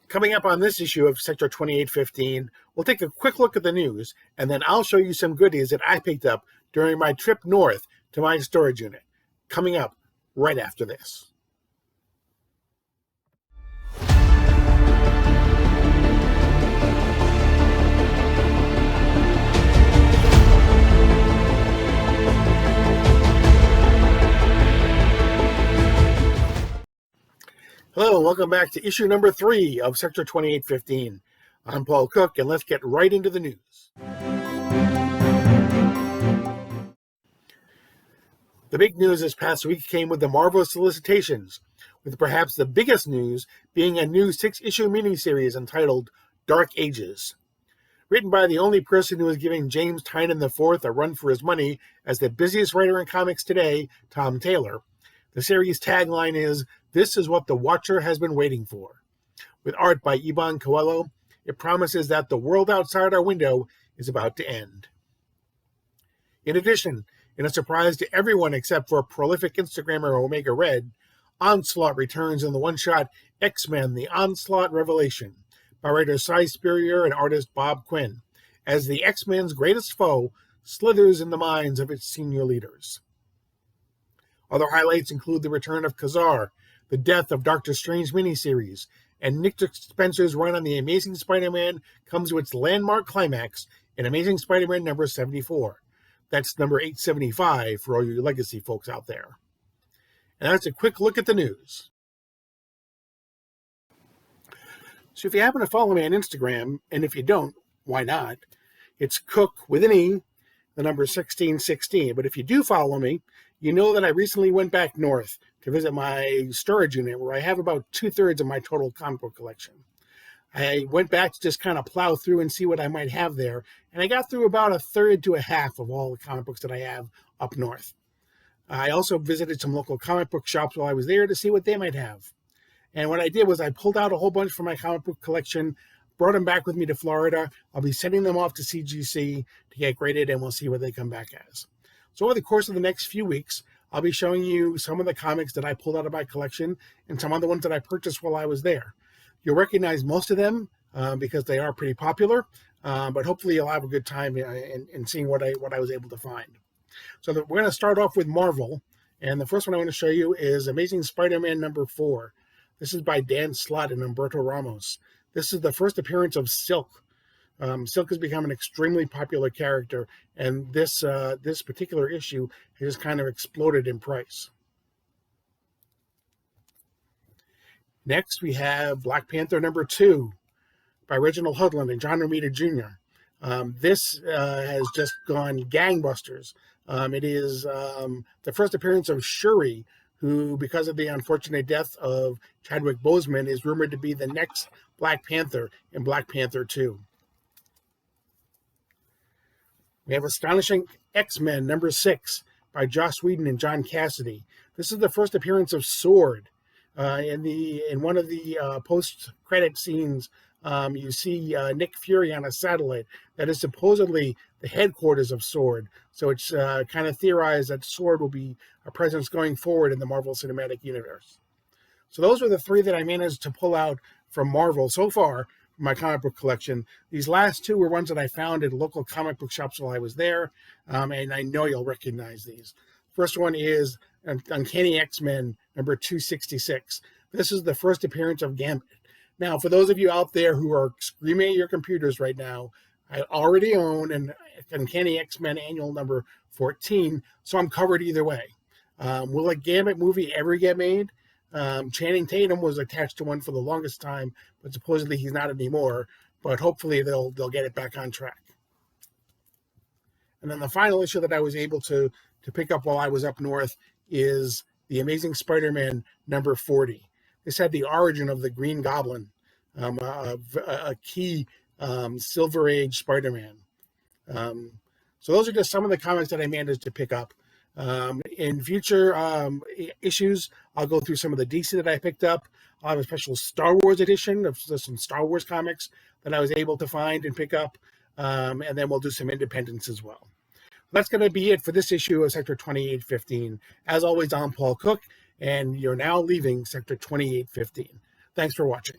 Coming up on this issue of Sector 2815, we'll take a quick look at the news, and then I'll show you some goodies that I picked up during my trip north to my storage unit. Coming up right after this. Hello, and welcome back to issue number 3 of Sector 2815. I'm Paul Cook, and let's get right into the news. The big news this past week came with the Marvel solicitations, with perhaps the biggest news being a new 6-issue miniseries entitled Dark Ages. Written by the only person who is giving James Tynion IV a run for his money as the busiest writer in comics today, Tom Taylor, the series' tagline is, "This is what the Watcher has been waiting for." With art by Iban Coelho, it promises that the world outside our window is about to end. In addition, in a surprise to everyone except for prolific Instagrammer Omega Red, Onslaught returns in the one-shot X-Men: The Onslaught Revelation by writer Cy Spurrier and artist Bob Quinn, as the X-Men's greatest foe slithers in the minds of its senior leaders. Other highlights include the return of Kazar, the Death of Doctor Strange miniseries, and Nick Spencer's run on The Amazing Spider-Man comes to its landmark climax in Amazing Spider-Man number 74. That's number 875 for all you legacy folks out there. And that's a quick look at the news. So if you happen to follow me on Instagram, and if you don't, why not? It's Cook with an E, the number 1616. But if you do follow me, you know that I recently went back north to visit my storage unit where I have about 2/3 of my total comic book collection. I went back to just kind of plow through and see what I might have there, and I got through about 1/3 to 1/2 of all the comic books that I have up north. I also visited some local comic book shops while I was there to see what they might have. And what I did was I pulled out a whole bunch from my comic book collection, brought them back with me to Florida. I'll be sending them off to CGC to get graded, and we'll see what they come back as. So over the course of the next few weeks, I'll be showing you some of the comics that I pulled out of my collection and some other ones that I purchased while I was there. You'll recognize most of them because they are pretty popular, but hopefully you'll have a good time in seeing what I was able to find. So we're going to start off with Marvel, and the first one I want to show you is Amazing Spider-Man number 4. This is by Dan Slott and Humberto Ramos. This is the first appearance of Silk. Silk has become an extremely popular character, and this particular issue has kind of exploded in price. Next, we have Black Panther number 2 by Reginald Hudlin and John Romita Jr. This has just gone gangbusters. It is the first appearance of Shuri, who, because of the unfortunate death of Chadwick Boseman, is rumored to be the next Black Panther in Black Panther 2. We have Astonishing X-Men number 6 by Joss Whedon and John Cassidy. This is the first appearance of Sword. In one of the post-credit scenes, you see Nick Fury on a satellite that is supposedly the headquarters of Sword. So it's kind of theorized that Sword will be a presence going forward in the Marvel Cinematic Universe. So those are the 3 that I managed to pull out from Marvel so far from my comic book collection. These last 2 were ones that I found in local comic book shops while I was there, and I know you'll recognize these. First one is Uncanny X-Men number 266. This is the first appearance of Gambit. Now, for those of you out there who are screaming at your computers right now, I already own an Uncanny X-Men annual number 14, so I'm covered either way. Will a Gambit movie ever get made? Channing Tatum was attached to one for the longest time, but supposedly he's not anymore. But hopefully they'll get it back on track. And then the final issue that I was able to pick up while I was up north is The Amazing Spider-Man number 40. This had the origin of the Green Goblin, a key Silver Age Spider-Man. So those are just some of the comics that I managed to pick up. In future issues, I'll go through some of the DC that I picked up. I'll have a special Star Wars edition of some Star Wars comics that I was able to find and pick up. And then we'll do some independents as well. That's going to be it for this issue of Sector 2815. As always, I'm Paul Cook, and you're now leaving Sector 2815. Thanks for watching.